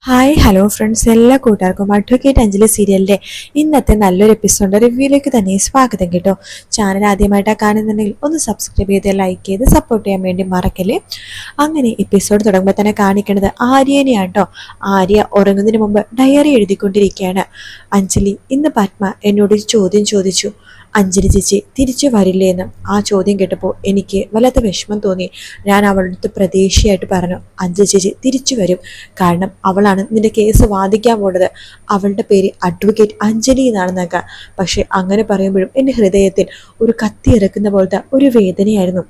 Hi hello friends, എല്ലാ കൂട്ടുകാർക്കും advocate Anjali സീരിയലിന്റെ ഇന്നത്തെ നല്ലൊരു എപ്പിസോഡ് റിവ്യൂയിലേക്ക് തന്നെ സ്വാഗതം കേട്ടോ. ചാനൽ ആദ്യമായിട്ടാണ് കാണുന്നുണ്ടെങ്കിൽ ഒന്ന് സബ്സ്ക്രൈബ് ചെയ്ത് ലൈക്ക് ചെയ്ത് സപ്പോർട്ട് ചെയ്യാൻ വേണ്ടി മറക്കല്ലേ. അങ്ങനെ എപ്പിസോഡ് തുടങ്ങുമ്പോൾ തന്നെ കാണിക്കുന്നത് ആര്യനെയാണ് കേട്ടോ. ആര്യ ഉറങ്ങുന്നതിന് മുമ്പ് ഡയറി എഴുതിക്കൊണ്ടിരിക്കുകയാണ്. അഞ്ജലി, ഇന്ന് പത്മ എന്നോട് ചോദ്യം ചോദിച്ചു, അഞ്ജലി ചേച്ചി തിരിച്ചു വരില്ലേ എന്ന്. ആ ചോദ്യം കേട്ടപ്പോൾ എനിക്ക് വല്ലാത്ത വിഷമം തോന്നി. ഞാൻ അവളുടെ അടുത്ത് പ്രതീക്ഷയായിട്ട് പറഞ്ഞു, അഞ്ജലി ചേച്ചി തിരിച്ചു വരും, കാരണം അവളാണ് നിന്റെ കേസ് വാദിക്കാൻ പോകുന്നത്. അവളുടെ പേര് അഡ്വക്കേറ്റ് അഞ്ജലി എന്നാണെന്നൊക്കെ. പക്ഷെ അങ്ങനെ പറയുമ്പോഴും എൻ്റെ ഹൃദയത്തിൽ ഒരു കത്തി ഇറക്കുന്ന പോലത്തെ ഒരു വേദനയായിരുന്നു.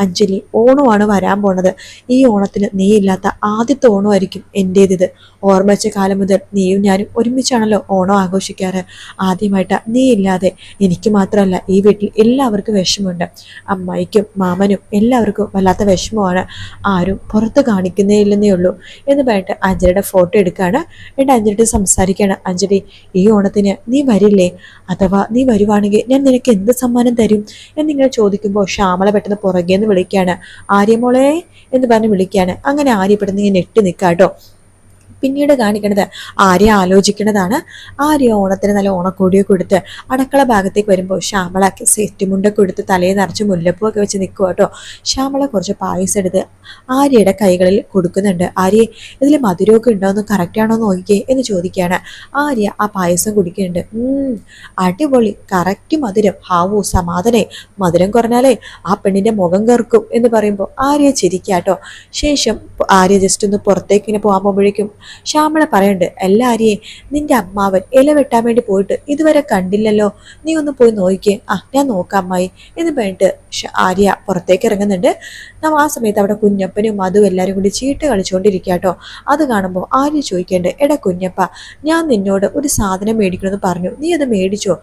അഞ്ജലി, ഓണമാണ് വരാൻ പോണത്. ഈ ഓണത്തിന് നീ ഇല്ലാത്ത ആദ്യത്തെ ഓണമായിരിക്കും എൻ്റേതിത്. ഓർമ്മ വെച്ച കാലം മുതൽ നീയും ഞാനും ഒരുമിച്ചാണല്ലോ ഓണം ആഘോഷിക്കാറ്. ആദ്യമായിട്ടാണ് നീ ഇല്ലാതെ. എനിക്ക് മാത്രമല്ല, ഈ വീട്ടിൽ എല്ലാവർക്കും വിഷമമുണ്ട്. അമ്മായിക്കും മാമനും എല്ലാവർക്കും വല്ലാത്ത വിഷമമാണ്. ആരും പുറത്ത് കാണിക്കുന്നേ ഇല്ലെന്നേ ഉള്ളൂ എന്ന് പറഞ്ഞിട്ട് അഞ്ജലിയുടെ ഫോട്ടോ എടുക്കുകയാണ്. എന്നിട്ട് അഞ്ജലിയുടെ സംസാരിക്കുകയാണ്, അഞ്ജലി ഈ ഓണത്തിന് നീ വരില്ലേ? അഥവാ നീ വരുവാണെങ്കിൽ ഞാൻ നിനക്ക് എന്ത് സമ്മാനം തരും എന്നിങ്ങനെ ചോദിക്കുമ്പോൾ ശ്യാമള പെട്ടെന്ന് പുറകെ വിളിക്കാണ്. ആര്യമോളെ എന്ന് പറഞ്ഞ് വിളിക്കാണ്. അങ്ങനെ ആര്യ പെട്ടെന്ന് ഇങ്ങനെ നെട്ടി നിൽക്കാട്ടോ. പിന്നീട് കാണിക്കണത് ആര്യ ആലോചിക്കണതാണ്. ആര്യ ഓണത്തിന് നല്ല ഓണക്കോടിയൊക്കെ കൊടുത്ത് അടുക്കള ഭാഗത്തേക്ക് വരുമ്പോൾ ശ്യാമള സെറ്റുമുണ്ടൊക്കെ കൊടുത്ത് തലയിൽ നിറച്ച് മുല്ലപ്പൂവൊക്കെ വെച്ച് നിൽക്കുക കേട്ടോ. ശ്യാമള കുറച്ച് പായസം എടുത്ത് ആര്യയുടെ കൈകളിൽ കൊടുക്കുന്നുണ്ട്. ആര്യ, ഇതിൽ മധുരമൊക്കെ ഉണ്ടോയെന്ന് കറക്റ്റാണോ നോക്കിക്കേ എന്ന് ചോദിക്കുകയാണ്. ആര്യ ആ പായസം കുടിക്കുന്നുണ്ട്. അടിപൊളി, കറക്റ്റ് മധുരം. ഹാവൂ സമാധാനേ, മധുരം കുറഞ്ഞാലേ ആ പെണ്ണിന്റെ മുഖം കറുക്കും എന്ന് പറയുമ്പോൾ ആര്യ ചിരിക്കാട്ടോ. ശേഷം ആര്യ ജസ്റ്റ് ഒന്ന് പുറത്തേക്ക് ഇങ്ങനെ പോകാൻ പോകുമ്പോഴേക്കും ശ്യാമള പറയുന്നുണ്ട്, എല്ലാരെയും നിന്റെ അമ്മാവൻ ഇല വെട്ടാൻ വേണ്ടി പോയിട്ട് ഇതുവരെ കണ്ടില്ലല്ലോ, നീ ഒന്ന് പോയി നോക്കിക്കേ. ഞാൻ നോക്കാം അമ്മായി എന്ന് പറഞ്ഞിട്ട് ആര്യ പുറത്തേക്ക് ഇറങ്ങുന്നുണ്ട്. ആ സമയത്ത് അവിടെ കുഞ്ഞപ്പനും അതും എല്ലാവരും കൂടി ചീട്ട് കളിച്ചുകൊണ്ടിരിക്കാട്ടോ. അത് കാണുമ്പോൾ ആര്യ ചോദിക്കേണ്ടത്, എടാ കുഞ്ഞപ്പ, ഞാൻ നിന്നോട് ഒരു സാധനം മേടിക്കണമെന്ന് പറഞ്ഞു, നീ അത് മേടിച്ചോ?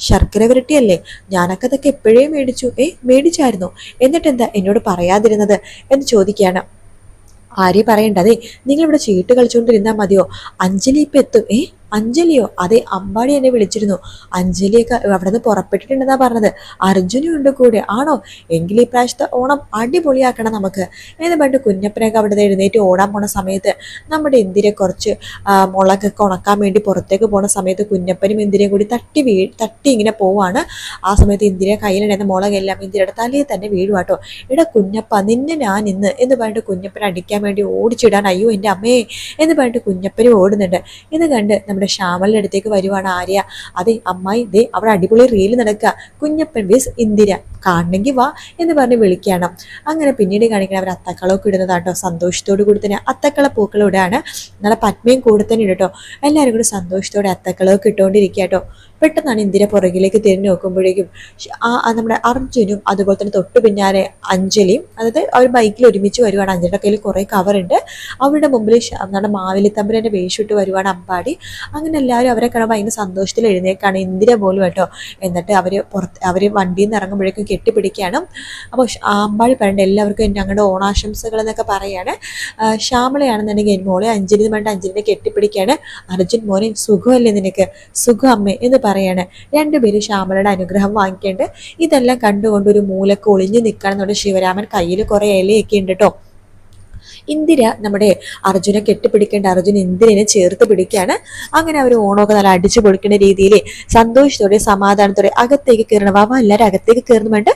ശർക്കര വരട്ടിയല്ലേ, ഞാനൊക്കെ അതൊക്കെ എപ്പോഴേ മേടിച്ചു. മേടിച്ചായിരുന്നു, എന്നിട്ടെന്താ എന്നോട് പറയാതിരുന്നത് എന്ന് ചോദിക്കുകയാണ്. ആര്യ പറയണ്ടതേ, നിങ്ങളിവിടെ ചീട്ട് കളിച്ചുകൊണ്ടിരുന്നാൽ മതിയോ? അഞ്ജലി ഇപ്പം എത്തും. അഞ്ജലിയോ? അതെ, അമ്പാടി എന്നെ വിളിച്ചിരുന്നു. അഞ്ജലിയൊക്കെ അവിടെ നിന്ന് പുറപ്പെട്ടിട്ടുണ്ടെന്നാ പറഞ്ഞത്. അർജുനും ഉണ്ട് കൂടെ. ആണോ? എങ്കിൽ ഈ പ്രാവശ്യത്തെ ഓണം അടിപൊളിയാക്കണം നമുക്ക് എന്ന് പറഞ്ഞിട്ട് കുഞ്ഞപ്പനൊക്കെ അവിടെ എഴുന്നേറ്റ് ഓടാൻ പോണ സമയത്ത് നമ്മുടെ ഇന്ദിരെ കുറച്ച് മുളകൊക്കെ ഉണക്കാൻ വേണ്ടി പുറത്തേക്ക് പോണ സമയത്ത് കുഞ്ഞപ്പനും ഇന്ദിരയും കൂടി തട്ടി ഇങ്ങനെ പോവാണ്. ആ സമയത്ത് ഇന്ദിര കയ്യിലുണ്ടായിരുന്ന മുളകെല്ലാം ഇന്ദിരയുടെ തലയിൽ തന്നെ വീഴുവാട്ടോ. എടാ കുഞ്ഞപ്പ, നിന്നെ ഞാൻ ഇന്ന് എന്ന് പറഞ്ഞിട്ട് കുഞ്ഞപ്പനെ അടിക്കാൻ വേണ്ടി ഓടിച്ചിടാൻ, അയ്യോ എൻ്റെ അമ്മേ എന്ന് പറഞ്ഞിട്ട് കുഞ്ഞപ്പനും ഓടുന്നുണ്ട്. ഇത് കണ്ട് നമ്മുടെ ശ്യാമലിന്റെ അടുത്തേക്ക് വരുവാണ് ആര്യ. അതെ അമ്മായി, ദേ അവിടെ അടിപൊളി റീല് നടക്കുക, കുഞ്ഞപ്പൻ ബീസ് ഇന്ദിര, കാണണമെങ്കിൽ വാ എന്ന് പറഞ്ഞ് വിളിക്കണം. അങ്ങനെ പിന്നീട് കാണിക്കണം അവർ അത്തക്കളമൊക്കെ ഇടുന്നതാട്ടോ. സന്തോഷത്തോടു കൂടി തന്നെ അത്തക്കള പൂക്കളോടെയാണ്. നല്ല പത്മയും കൂടെ തന്നെ ഇടട്ടോ. എല്ലാവരും കൂടി സന്തോഷത്തോടെ അത്തക്കളമൊക്കെ ഇട്ടുകൊണ്ടിരിക്കുക. പെട്ടെന്നാണ് ഇന്ദിര പുറകിലേക്ക് തിരിഞ്ഞു നോക്കുമ്പോഴേക്കും നമ്മുടെ അർജുനും അതുപോലെ തന്നെ തൊട്ടു പിന്നാലെ അഞ്ജലിയും, അതായത് അവർ ബൈക്കിൽ ഒരുമിച്ച് വരുവാണ്. അഞ്ജലിയുടെ കയ്യിൽ കുറേ കവറുണ്ട്. അവരുടെ മുമ്പിൽ നമ്മുടെ മാവേലിത്തമ്പുരൻ്റെ വേഷിട്ട് വരുവാണ് അമ്പാടി. അങ്ങനെ എല്ലാവരും അവരെ കാണുമ്പോൾ ഭയങ്കര സന്തോഷത്തിൽ എഴുന്നേക്കാണ്, ഇന്ദിര പോലും കേട്ടോ. എന്നിട്ട് അവർ വണ്ടിയിൽ നിന്ന് ഇറങ്ങുമ്പോഴേക്കും കെട്ടിപ്പിടിക്കുകയാണ്. അപ്പോൾ അമ്പാടി പറയേണ്ട എല്ലാവർക്കും ഞങ്ങളുടെ ഓണാശംസകൾ എന്നൊക്കെ പറയാണ്. ശ്യാമളയാണെന്നുണ്ടെങ്കിൽ മോളെ അഞ്ജലി എന്ന് പറഞ്ഞിട്ട് അഞ്ജലിനെ കെട്ടിപ്പിടിക്കുകയാണ്. അർജുൻ, മോനെ സുഖമല്ലേ നിനക്ക്? സുഖം അമ്മേ എന്ന് പറയാണ്. രണ്ടുപേരും ശ്യാമളയുടെ അനുഗ്രഹം വാങ്ങിക്കേണ്ട. ഇതെല്ലാം കണ്ടുകൊണ്ട് ഒരു മൂലക്ക് ഒളിഞ്ഞു നിൽക്കുകയാണെന്നുണ്ട്. ശിവരാമൻ കയ്യിൽ കുറെ ഇലയൊക്കെ ഉണ്ട് കേട്ടോ. ഇന്ദിര നമ്മുടെ അർജുനെ കെട്ടിപ്പിടിക്കേണ്ട, അർജുൻ ഇന്ദിരനെ ചേർത്ത് പിടിക്കുകയാണ്. അങ്ങനെ അവർ ഓണമൊക്കെ നല്ല അടിച്ചു പൊളിക്കുന്ന രീതിയിൽ സന്തോഷത്തോടെ സമാധാനത്തോടെ അകത്തേക്ക് കയറണം. വാ, എല്ലാവരും അകത്തേക്ക് കയറുന്നു വേണ്ട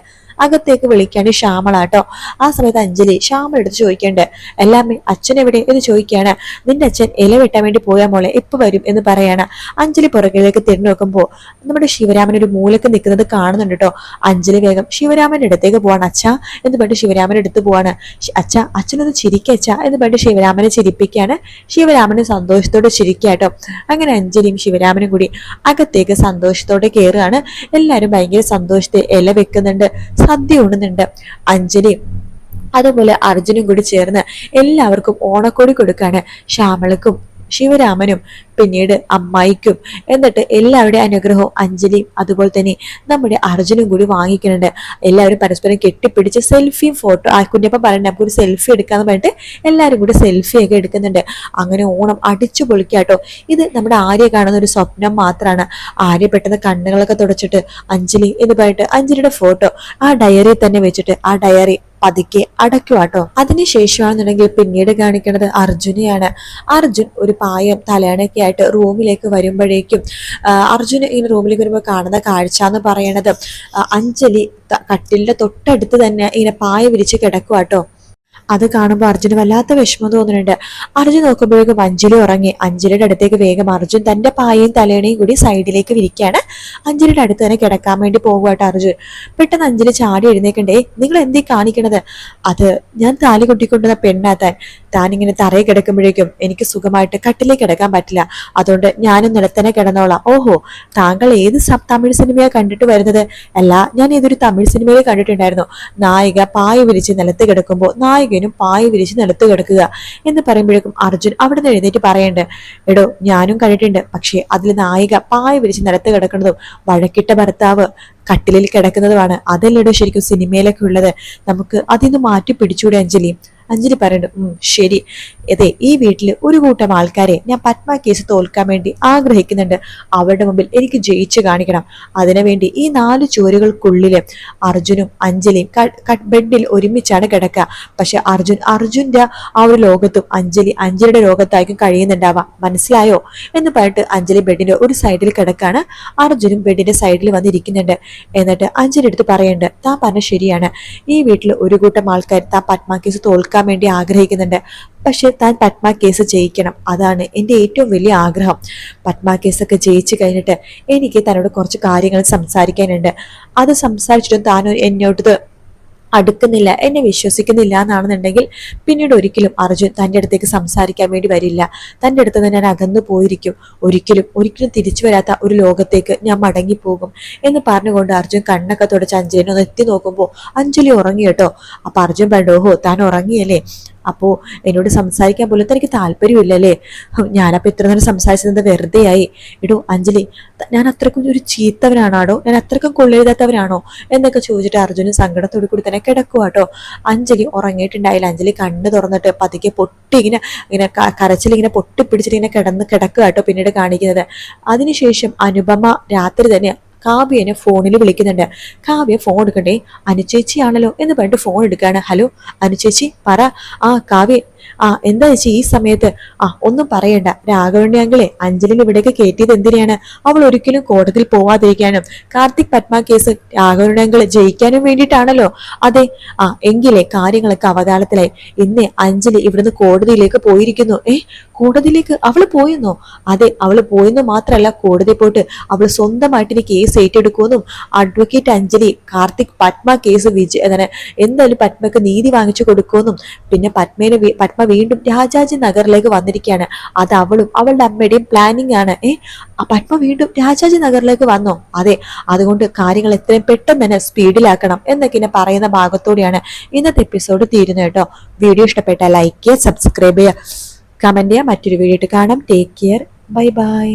അകത്തേക്ക് വിളിക്കാണ് ശ്യാമള കേട്ടോ. ആ സമയത്ത് അഞ്ജലി ശ്യാമള എടുത്ത് ചോദിക്കണ്ട്, എല്ലാമേ അച്ഛൻ എവിടെ എന്ന് ചോദിക്കുകയാണ്. നിന്റെ അച്ഛൻ ഇല വെട്ടാൻ വേണ്ടി പോയാ മോളെ, എപ്പോൾ വരും എന്ന് പറയാണ്. അഞ്ജലി പുറകിലേക്ക് തിരിഞ്ഞു നോക്കുമ്പോൾ നമ്മുടെ ശിവരാമൻ ഒരു മൂലക്ക് നിൽക്കുന്നത് കാണുന്നുണ്ട് കേട്ടോ. അഞ്ജലി വേഗം ശിവരാമന്റെ അടുത്തേക്ക് പോവാണ്. അച്ഛാ എന്ന് പറഞ്ഞിട്ട് ശിവരാമന്റെ അടുത്ത് പോവാണ്. അച്ഛനൊന്ന് ചിരിക്കച്ച എന്ന് പറഞ്ഞിട്ട് ശിവരാമനെ ചിരിപ്പിക്കുകയാണ്. ശിവരാമന് സന്തോഷത്തോടെ ചിരിക്കാട്ടോ. അങ്ങനെ അഞ്ജലിയും ശിവരാമനും കൂടി അകത്തേക്ക് സന്തോഷത്തോടെ കയറുകയാണ്. എല്ലാവരും ഭയങ്കര സന്തോഷത്തെ ഇല വെക്കുന്നുണ്ട്, സദ്യ ഉണ്ണുന്നുണ്ട്. അഞ്ജലിയും അതുപോലെ അർജുനും കൂടി ചേർന്ന് എല്ലാവർക്കും ഓണക്കോടി കൊടുക്കാണ്. ശ്യാമളക്കും ശിവരാമനും പിന്നീട് അമ്മായിക്കും. എന്നിട്ട് എല്ലാവരുടെ അനുഗ്രഹവും അഞ്ജലിയും അതുപോലെ തന്നെ നമ്മുടെ അർജുനും കൂടി വാങ്ങിക്കുന്നുണ്ട്. എല്ലാവരും പരസ്പരം കെട്ടിപ്പിടിച്ച് സെൽഫിയും ഫോട്ടോ കുഞ്ഞപ്പം പറയുന്നത് നമുക്ക് ഒരു സെൽഫി എടുക്കാന്ന് പറഞ്ഞിട്ട് എല്ലാവരും കൂടി സെൽഫിയൊക്കെ എടുക്കുന്നുണ്ട്. അങ്ങനെ ഓണം അടിച്ചു പൊളിക്കാട്ടോ. ഇത് നമ്മുടെ ആര്യ കാണുന്ന ഒരു സ്വപ്നം മാത്രമാണ്. ആര്യ പെട്ടെന്ന് കണ്ണുകളൊക്കെ തുടച്ചിട്ട് അഞ്ജലി എന്ന് പറഞ്ഞിട്ട് അഞ്ജലിയുടെ ഫോട്ടോ ആ ഡയറിയിൽ തന്നെ വെച്ചിട്ട് ആ ഡയറി പതുക്കെ അടയ്ക്കുവാട്ടോ. അതിനുശേഷമാണെന്നുണ്ടെങ്കിൽ പിന്നീട് കാണിക്കുന്നത് അർജുനെയാണ്. അർജുൻ ഒരു പായം തലയണയൊക്കെ ആയിട്ട് റൂമിലേക്ക് വരുമ്പോഴേക്കും അർജുന് ഇങ്ങനെ റൂമിലേക്ക് വരുമ്പോൾ കാണുന്ന കാഴ്ച എന്ന് പറയണത് അഞ്ജലി കട്ടിലിന്റെ തൊട്ടടുത്ത് തന്നെ ഇങ്ങനെ പായ വിരിച്ച് കിടക്കുവാട്ടോ. അത് കാണുമ്പോൾ അർജുന് വല്ലാത്ത വിഷമം തോന്നുന്നുണ്ട്. അർജുൻ നോക്കുമ്പോഴേക്കും അഞ്ജലി ഉറങ്ങി. അഞ്ജലിയുടെ അടുത്തേക്ക് വേഗം അർജുൻ തന്റെ പായയും തലേണയും കൂടി സൈഡിലേക്ക് വിരിക്കുകയാണ്. അഞ്ജലിയുടെ അടുത്ത് തന്നെ കിടക്കാൻ വേണ്ടി പോകുവാട്ടോ അർജുൻ. പെട്ടെന്ന് അഞ്ജലി ചാടി എഴുന്നേക്കണ്ടേ, നിങ്ങൾ എന്തീ കാണിക്കണത്? അത് ഞാൻ താലി കൊട്ടിക്കൊണ്ടുവന്ന പെണ്ണാത്താൻ. താൻ ഇങ്ങനെ തറയിൽ കിടക്കുമ്പോഴേക്കും എനിക്ക് സുഖമായിട്ട് കട്ടിലേക്ക് കിടക്കാൻ പറ്റില്ല, അതുകൊണ്ട് ഞാനും നിലത്തന്നെ കിടന്നോളാം. ഓഹോ, താങ്കൾ ഏത് തമിഴ് സിനിമയാണ് കണ്ടിട്ട് വരുന്നത്? അല്ല, ഞാൻ ഏതൊരു തമിഴ് സിനിമയിൽ കണ്ടിട്ടുണ്ടായിരുന്നു. നായിക പായ വിരിച്ച് നിലത്ത് കിടക്കുമ്പോൾ നായികനും പായ വിരിച്ച് നിലത്ത് കിടക്കുക എന്ന് പറയുമ്പോഴേക്കും അർജുൻ അവിടെ നിന്ന് എഴുന്നേറ്റ് പറയണ്ട്, എടോ ഞാനും കണ്ടിട്ടുണ്ട്, പക്ഷേ അതിൽ നായിക പായ വിരിച്ച് നിലത്ത് കിടക്കുന്നതും വഴക്കിട്ട ഭർത്താവ് കട്ടിലിൽ കിടക്കുന്നതുമാണ്. അതല്ലേടോ ശരിക്കും സിനിമയിലൊക്കെ ഉള്ളത്. നമുക്ക് അതിന്ന് മാറ്റി പിടിച്ചൂടെ അഞ്ജലി? അഞ്ജലി പറയുന്നുണ്ട്, ശരി. അതെ, ഈ വീട്ടിൽ ഒരു കൂട്ടം ആൾക്കാരെ ഞാൻ പത്മ കേസ് തോൽക്കാൻ വേണ്ടി ആഗ്രഹിക്കുന്നുണ്ട്. അവരുടെ മുമ്പിൽ എനിക്ക് ജയിച്ചു കാണിക്കണം. അതിനുവേണ്ടി ഈ 4 ചുവരുകൾക്കുള്ളില് അർജുനും അഞ്ജലിയും ബെഡിൽ ഒരുമിച്ചാണ് കിടക്കുക. പക്ഷെ അർജുന്റെ ആ ഒരു ലോകത്തും അഞ്ജലിയുടെ ലോകത്തായിരിക്കും കഴിയുന്നുണ്ടാവാം. മനസ്സിലായോ എന്ന് പറഞ്ഞിട്ട് അഞ്ജലി ബെഡിന്റെ ഒരു സൈഡിൽ കിടക്കാണ്. അർജുനും ബെഡിന്റെ സൈഡിൽ വന്നിരിക്കുന്നുണ്ട്. എന്നിട്ട് അഞ്ജലി എടുത്ത് പറയുന്നുണ്ട്, താൻ പറഞ്ഞ ശരിയാണ്. ഈ വീട്ടിൽ ഒരു കൂട്ടം ആൾക്കാർ താൻ പത്മ കേസ് തോൽക്കാൻ വേണ്ടി ആഗ്രഹിക്കുന്നുണ്ട്. പക്ഷെ താൻ പത്മ കേസ് ജയിക്കണം, അതാണ് എൻ്റെ ഏറ്റവും വലിയ ആഗ്രഹം. പത്മ കേസൊക്കെ ജയിച്ചു കഴിഞ്ഞിട്ട് എനിക്ക് തന്നോട് കുറച്ച് കാര്യങ്ങൾ സംസാരിക്കാനുണ്ട്. അത് സംസാരിച്ചിട്ടും താൻ എന്നോട് അടുക്കുന്നില്ല, എന്നെ വിശ്വസിക്കുന്നില്ല എന്നാണെന്നുണ്ടെങ്കിൽ പിന്നീട് ഒരിക്കലും അർജുൻ തൻ്റെ അടുത്തേക്ക് സംസാരിക്കാൻ വേണ്ടി വരില്ല. തൻ്റെ അടുത്ത് നിന്ന് ഞാൻ അകന്നു പോയിരിക്കും. ഒരിക്കലും തിരിച്ചു വരാത്ത ഒരു ലോകത്തേക്ക് ഞാൻ മടങ്ങിപ്പോകും എന്ന് പറഞ്ഞുകൊണ്ട് അർജുൻ കണ്ണൊക്കെ തുടച്ച് അഞ്ജലിനെ ഒന്ന് എത്തി നോക്കുമ്പോൾ അഞ്ജലി ഉറങ്ങി കേട്ടോ. അപ്പൊ അർജുൻ പറഞ്ഞു, ഓഹോ താൻ ഉറങ്ങിയല്ലേ, അപ്പോൾ എന്നോട് സംസാരിക്കാൻ പോലും തനിക്ക് താല്പര്യമില്ലല്ലേ? ഞാനപ്പോൾ ഇത്ര നേരം സംസാരിച്ചത് വെറുതെയായി. എടോ അഞ്ജലി, ഞാൻ അത്രക്കും ഒരു ചീത്തവനാണോ, ഞാൻ അത്രക്കും കൊള്ളെഴുതാത്തവനാണോ എന്നൊക്കെ ചോദിച്ചിട്ട് അർജുനും സങ്കടത്തോടു കൂടി തന്നെ കിടക്കുവാട്ടോ. അഞ്ജലി ഉറങ്ങിയിട്ടുണ്ടായില്ല. അഞ്ജലി കണ്ണ് തുറന്നിട്ട് പതുക്കെ ഇങ്ങനെ കരച്ചിലിങ്ങനെ പൊട്ടിപ്പിടിച്ചിട്ട് ഇങ്ങനെ കിടക്കുക കേട്ടോ പിന്നീട് കാണിക്കുന്നത്. അതിനുശേഷം അനുപമ രാത്രി തന്നെ കാവ്യനെ ഫോണിൽ വിളിക്കുന്നുണ്ട്. കാവ്യ ഫോൺ എടുക്കണ്ടേ, അനുചേച്ചിയാണല്ലോ എന്ന് പറഞ്ഞിട്ട് ഫോൺ എടുക്കുകയാണ്. ഹലോ അനുചേച്ചി പറ. കാവ്യ, എന്താ ചേച്ചി ഈ സമയത്ത്? ഒന്നും പറയണ്ട, രാഘവന്റെ അങ്കിളെ അഞ്ജലിനെ ഇവിടേക്ക് കയറ്റിയത് എന്തിനാണ്? അവൾ ഒരിക്കലും കോടതിയിൽ പോവാതിരിക്കാനും കാർത്തിക് പത്മ കേസ് രാഘവന്റെ അങ്കിള് ജയിക്കാനും വേണ്ടിയിട്ടാണല്ലോ. അതെ, എങ്കിലേ കാര്യങ്ങളൊക്കെ അവതാളത്തിലായി. ഇന്ന് അഞ്ജലി ഇവിടുന്ന് കോടതിയിലേക്ക് പോയിരിക്കുന്നു. കോടതിയിലേക്ക് അവള് പോയെന്നോ? അതെ, അവള് പോയെന്ന് മാത്രമല്ല, കോടതി പോയിട്ട് അവള് സ്വന്തമായിട്ട് കേസ് ഏറ്റെടുക്കുമെന്നും അഡ്വക്കേറ്റ് അഞ്ജലി കാർത്തിക് പത്മ കേസ് എന്തായാലും പത്മക്ക് നീതി വാങ്ങിച്ചു കൊടുക്കുമെന്നും പിന്നെ പത്മ വീണ്ടും രാജാജി നഗറിലേക്ക് വന്നിരിക്കുകയാണ്. അത് അവളും അവളുടെ അമ്മയുടെയും പ്ലാനിങ് ആണ്. പത്മ വീണ്ടും രാജാജി നഗറിലേക്ക് വന്നോ? അതെ, അതുകൊണ്ട് കാര്യങ്ങൾ എത്രയും പെട്ടെന്ന് തന്നെ സ്പീഡിലാക്കണം എന്നൊക്കെ ഇങ്ങനെ പറയുന്ന ഭാഗത്തോടെയാണ് ഇന്നത്തെ എപ്പിസോഡ് തീരുന്നത് കേട്ടോ. വീഡിയോ ഇഷ്ടപ്പെട്ടാൽ ലൈക്ക് ചെയ്യുക, സബ്സ്ക്രൈബ് ചെയ്യുക, കമന്റ് ചെയ്യുക. മറ്റൊരു വീഡിയോ ആയിട്ട് കാണാം. Take care, bye bye.